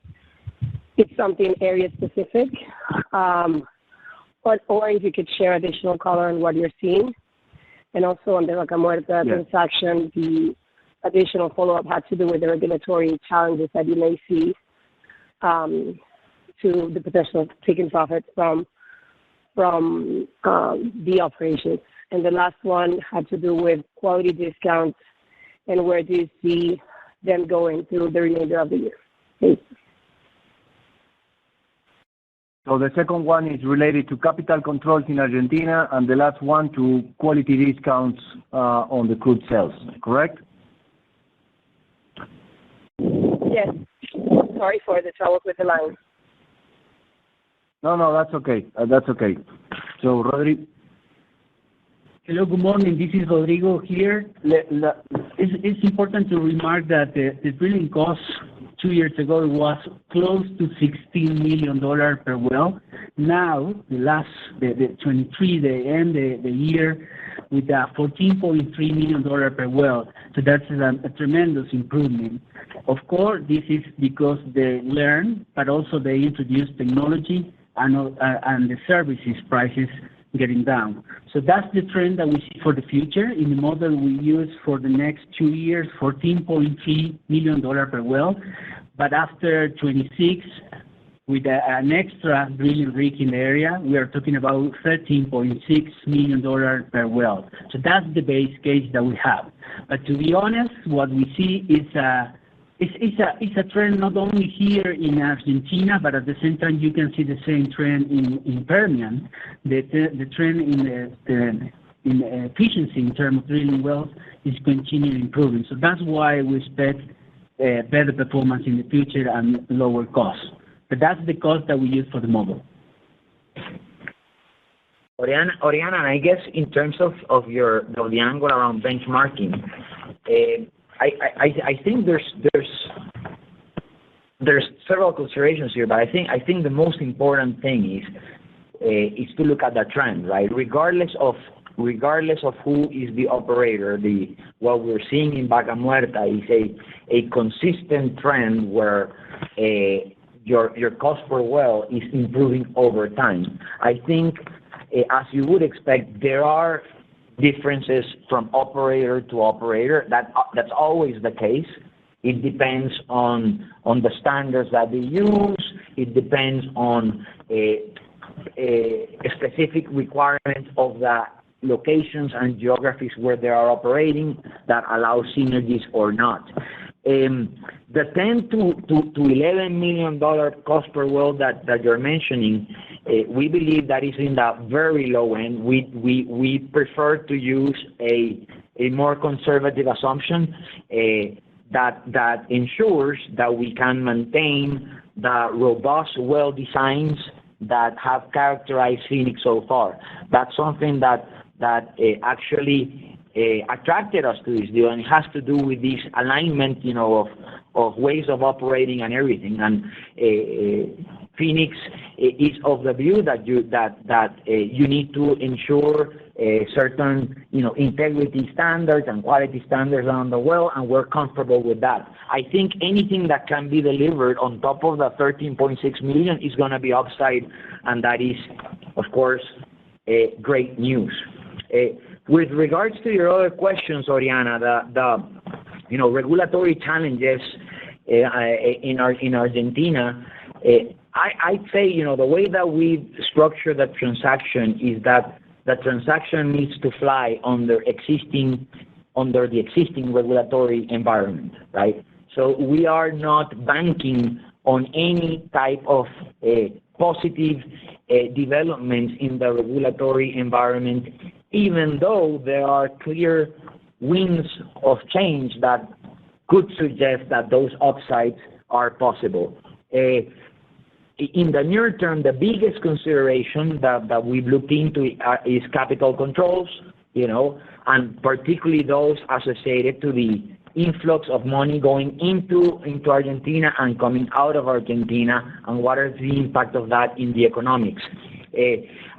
is something area specific, or if you could share additional color on what you're seeing. And also on the Vaca Muerta transaction, the additional follow-up had to do with the regulatory challenges that you may see to the potential of taking profits from the operations. And the last one had to do with quality discounts and where do you see them going through the remainder of the year? Thanks. So the second one is related to capital controls in Argentina, and the last one to quality discounts on the crude sales, correct? Yes. Sorry for the trouble with the line. No, that's okay. That's okay. So, Rodrigo. Hello, good morning. This is Rodrigo here. It's important to remark that the drilling cost 2 years ago was close to $16 million per well. Now, the 23, they end the year with $14.3 million per well. So that's a tremendous improvement. Of course, this is because they learn, but also they introduce technology and the services prices getting down. So that's the trend that we see for the future. In the model we use for the next 2 years, $14.3 million per well. But after 26, with an extra drilling rig in the area, we are talking about $13.6 million per well. So that's the base case that we have. But to be honest, what we see is it's a trend not only here in Argentina, but at the same time you can see the same trend in Permian. The trend in efficiency in terms of drilling wells is continuing improving. So that's why we expect better performance in the future and lower costs. But that's the cost that we use for the model. Oriana, I guess in terms of the angle around benchmarking, I think there's several considerations here, but I think the most important thing is to look at the trend, right? Regardless of who is the operator, what we're seeing in Vaca Muerta is a consistent trend where your cost per well is improving over time. I think, as you would expect, there are differences from operator to operator. That's always the case. It depends on the standards that they use. It depends on a specific requirements of the locations and geographies where they are operating that allow synergies or not. The $10 to $11 million cost per well that you're mentioning, we believe that is in the very low end. We prefer to use a more conservative assumption that ensures that we can maintain the robust well designs that have characterized Phoenix so far. That's something that actually attracted us to this deal, and it has to do with this alignment, of ways of operating and everything. And Phoenix is of the view that you need to ensure certain, integrity standards and quality standards around the well, and we're comfortable with that. I think anything that can be delivered on top of the 13.6 million is going to be upside, and that is, of course, great news. With regards to your other questions, Oriana, the regulatory challenges in Argentina, I'd say, the way that we structure the transaction is that the transaction needs to fly under the existing regulatory environment, right? So we are not banking on any type of positive developments in the regulatory environment, even though there are clear winds of change that could suggest that those upsides are possible. In the near term, the biggest consideration that we've looked into is capital controls, and particularly those associated to the influx of money going into Argentina and coming out of Argentina, and what is the impact of that in the economics.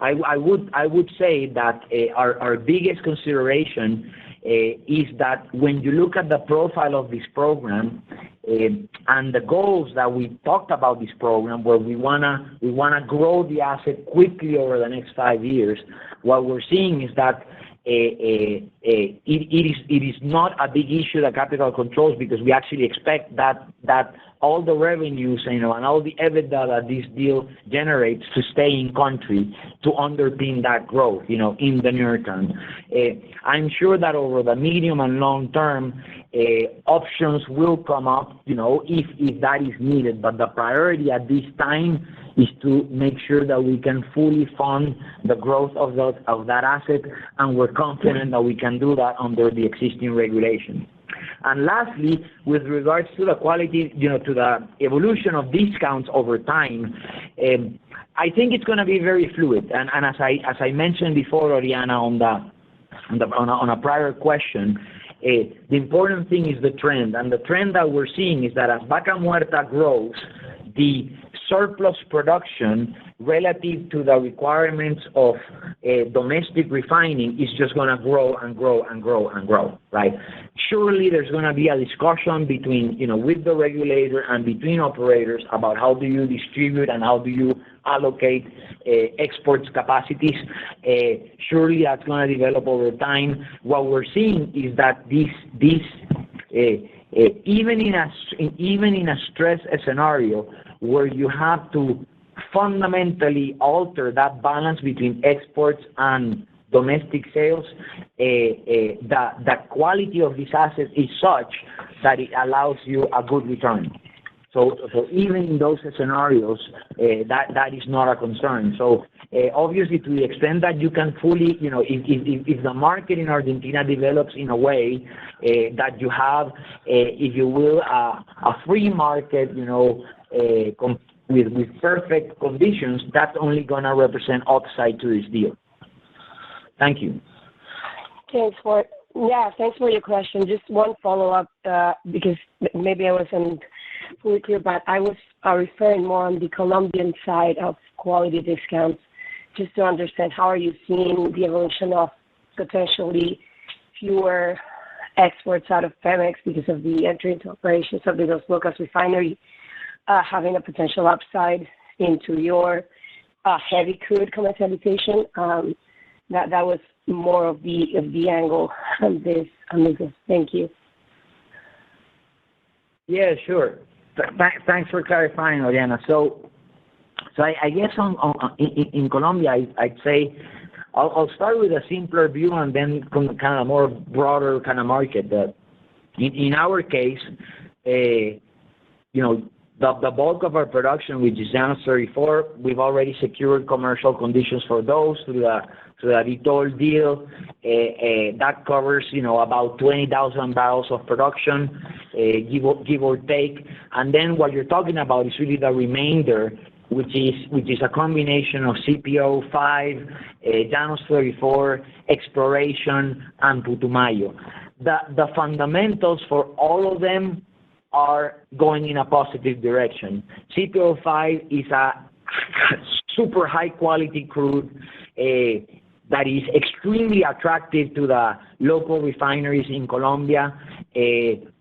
I would say that our biggest consideration is that when you look at the profile of this program and the goals that we talked about this program, where we wanna grow the asset quickly over the next 5 years, what we're seeing is that it is not a big issue, the capital controls, because we actually expect that all the revenues, and all the EBITDA that this deal generates to stay in country to underpin that growth, in the near term. I'm sure that over the medium and long term, options will come up, if that is needed. But the priority at this time is to make sure that we can fully fund the growth of that asset, and we're confident that we can do that under the existing regulation. And lastly, with regards to the quality, to the evolution of discounts over time, I think it's going to be very fluid. And as I mentioned before, Oriana, on a prior question, the important thing is the trend. And the trend that we're seeing is that as Vaca Muerta grows, the surplus production relative to the requirements of domestic refining is just going to grow and grow and grow and grow, right? Surely there's going to be a discussion between, with the regulator and between operators about how do you distribute and how do you allocate exports capacities. Surely that's going to develop over time. What we're seeing is that even in a stress scenario where you have to fundamentally alter that balance between exports and domestic sales, the quality of these assets is such that it allows you a good return. So even in those scenarios, that is not a concern. So obviously, to the extent that you can fully, if the market in Argentina develops in a way that you have, if you will, a free market, with perfect conditions, that's only going to represent upside to this deal. Thank you. Thanks for your question. Just one follow-up, because maybe I wasn't fully clear, but I was referring more on the Colombian side of quality discounts, just to understand how are you seeing the evolution of potentially fewer exports out of Pemex because of the entry into operations of the Dos Bocas refinery, having a potential upside into your heavy crude commercialization. That was more of the angle on this. Thank you. Yeah, sure. Thanks for clarifying, Oriana. So I guess in Colombia, I'd say I'll start with a simpler view and then kind of more broader kind of market. That in our case, the bulk of our production, which is Llanos 34, we've already secured commercial conditions for those through the Vitol deal. That covers, about 20,000 barrels of production, give or take. And then what you're talking about is really the remainder which is a combination of CPO-5, Llanos 34, exploration, and Putumayo. The fundamentals for all of them are going in a positive direction. CPO-5 is a super high quality crude that is extremely attractive to the local refineries in Colombia.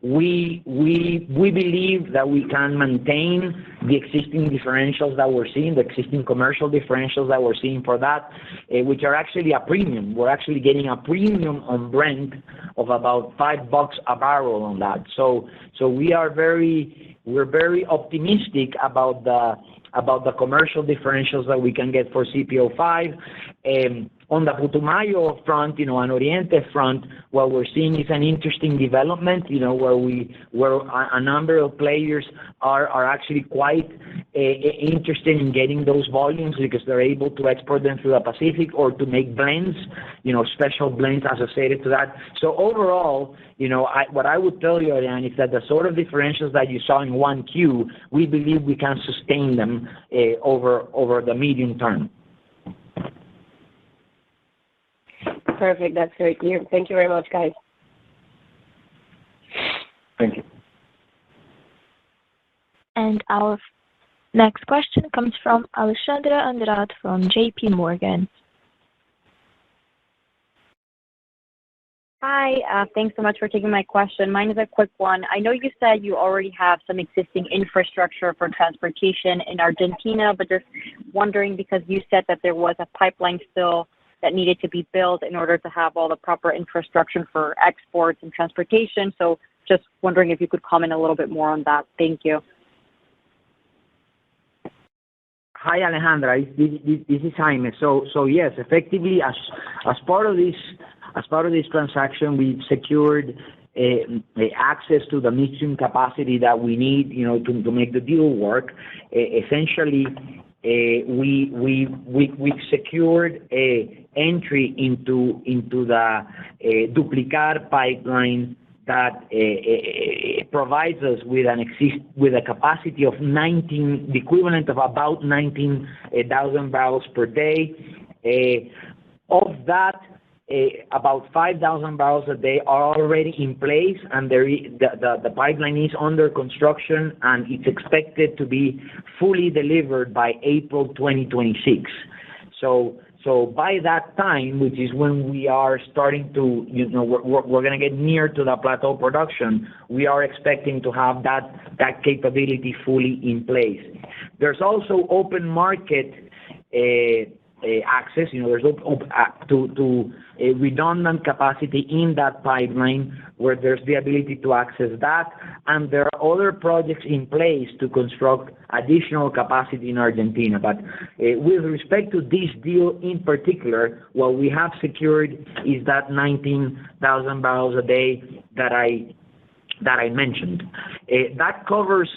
We believe that we can maintain the existing differentials that we're seeing, the existing commercial differentials that we're seeing for that, which are actually a premium. We're actually getting a premium on Brent of about $5 a barrel on that. So we're very optimistic about the commercial differentials that we can get for CPO-5. On the Putumayo front, and Oriente front, what we're seeing is an interesting development, where a number of players are actually quite interested in getting those volumes because they're able to export them through the Pacific or to make blends, special blends associated to that. So overall, what I would tell you, Ariane, is that the sort of differentials that you saw in 1Q, we believe we can sustain them over the medium term. Perfect. That's very clear. Thank you very much, guys. Thank you. And our next question comes from Alexandra Andrade from JP Morgan. Hi, thanks so much for taking my question. Mine is a quick one. I know you said you already have some existing infrastructure for transportation in Argentina, but just wondering, because you said that there was a pipeline still that needed to be built in order to have all the proper infrastructure for exports and transportation. So just wondering if you could comment a little bit more on that. Thank you. Hi, Alejandra. This is Jaime. So yes, effectively, as part of this transaction, we've secured access to the midstream capacity that we need, to make the deal work. Essentially, we've secured a entry into the Duplicar pipeline that provides us with a capacity of the equivalent of about 19,000 barrels per day. Of that, about 5,000 barrels a day are already in place, and the pipeline is under construction, and it's expected to be fully delivered by April 2026. So by that time, which is when we are starting to, we're going to get near to the plateau production, we are expecting to have that capability fully in place. There's also open market access, there's to a redundant capacity in that pipeline where there's the ability to access that, and there are other projects in place to construct additional capacity in Argentina. But with respect to this deal in particular, what we have secured is that 19,000 barrels a day that I mentioned. That covers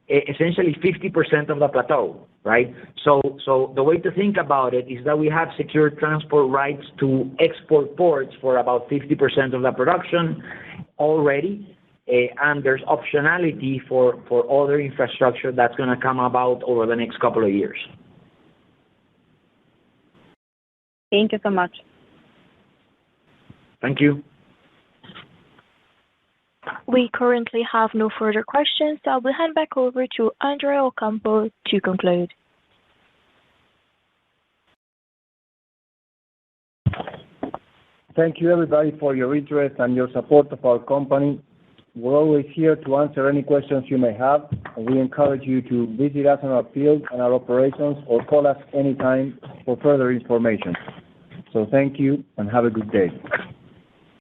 essentially 50% of the plateau, right? So the way to think about it is that we have secured transport rights to export ports for about 50% of the production already, and there's optionality for other infrastructure that's going to come about over the next couple of years. Thank you so much. Thank you. We currently have no further questions, so I will hand back over to Andrea Ocampo to conclude. Thank you, everybody, for your interest and your support of our company. We're always here to answer any questions you may have, and we encourage you to visit us in our field and our operations or call us anytime for further information. So thank you and have a good day.